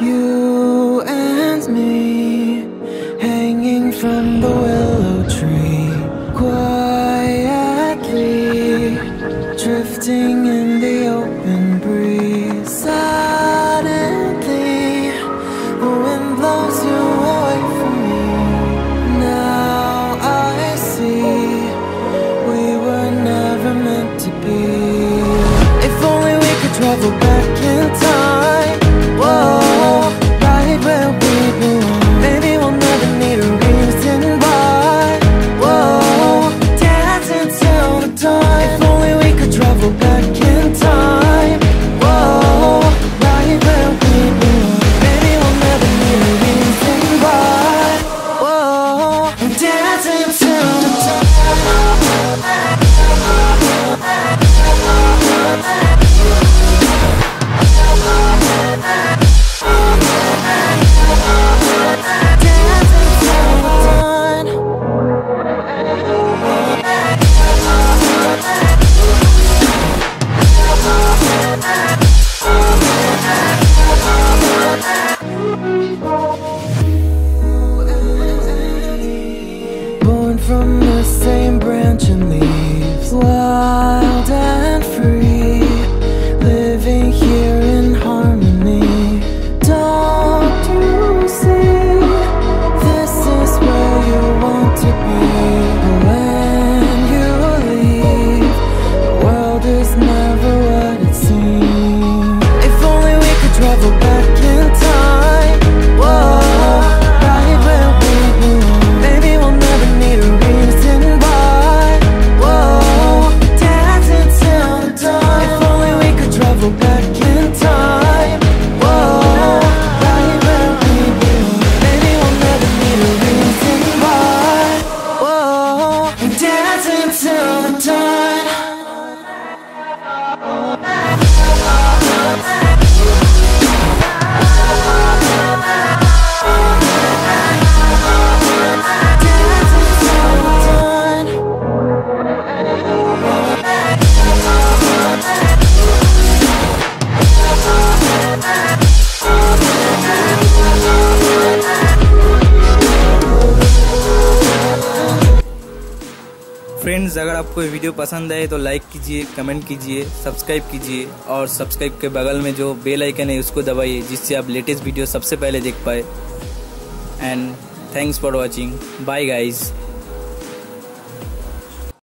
You and me, hanging from the willow tree, quietly drifting in the open breeze. Suddenly, the wind blows you away from me. Now I see we were never meant to be. If only we could travel back in time. Whoa, right where we belong. Maybe we'll never need a reason why. Whoa, dancing till the dawn. If only we could travel back in time. Whoa, right where we belong. Maybe we'll never need a reason why. Whoa, dancing till the dawn. Born from the same branch and leaves, wild and free, living here in harmony. Don't you see, this is where you want to be. But when you leave, the world is never what it seems. If only we could travel back in time. Whoa, right where we belong. Maybe we'll never need a reason why. Whoa, dancing till the dawn. If only we could travel back in time. Whoa, right where we belong. Maybe we'll never need a reason why. Whoa, dancing till the dawn. Friends, अगर आपको ये video पसंद आए तो like कीजिए, comment कीजिए, subscribe कीजिए और सब्सक्राइब के बगल में जो बेल आइकन है उसको दबाइए, जिससे आप लेटेस्ट वीडियो सबसे पहले देख पाए। And thanks for watching. Bye guys.